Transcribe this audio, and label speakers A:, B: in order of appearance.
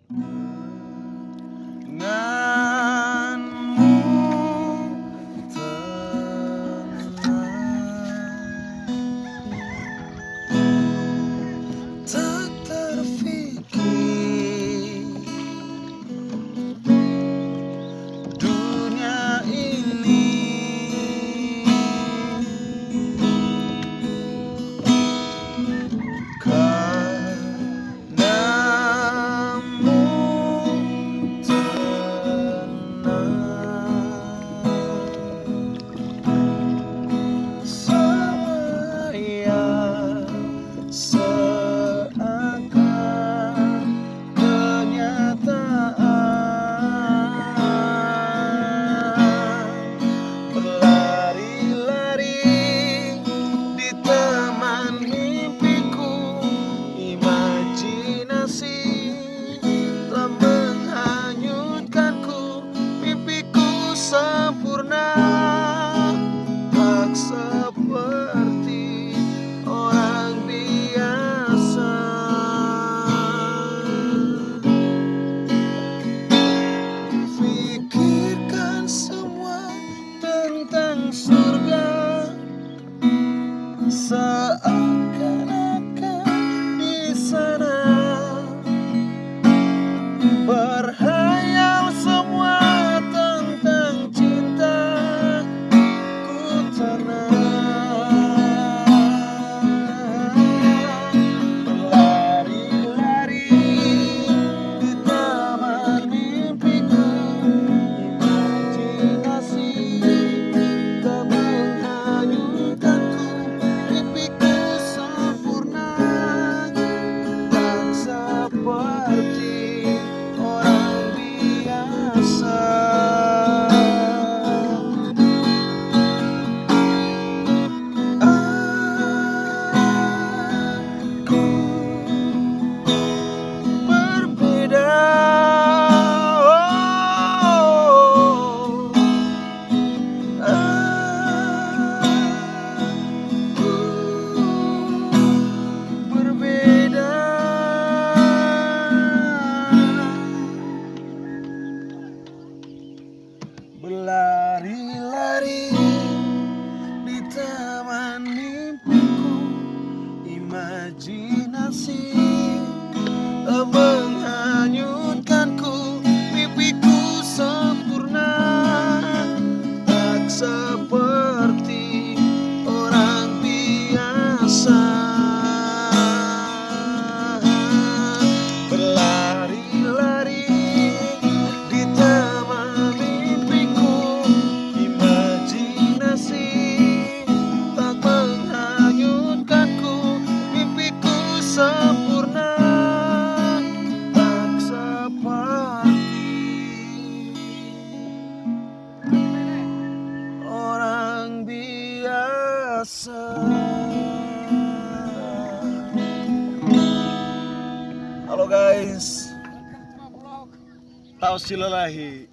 A: Denganmu tenang, tak terfikir dunia ini padamu tenang, semaya seakan kenyataan, berlari-lari di taman mimpiku, imajinasi telah menghanyutkanku, mimpiku sempurna, tak seperti orang biasa. Fikirkan semua tentang surga, seakan-akan di sana, berhayal semua tentang cinta, ku tenang, berlari-lari di taman mimpiku, imajinasi tak menghanyutkanku, mimpiku sempurna, tak seperti orang biasa. Aku berbeda, aku berbeda. Berlari-lari di taman mimpiku, imajinasi menghanyutkanku, mimpiku sempurna, tak seperti orang biasa. Berlari-lari di taman mimpiku, imajinasi tak menghanyutkanku, mimpiku sempurna, tak seperti orang biasa. Halo guys, tausilallahi.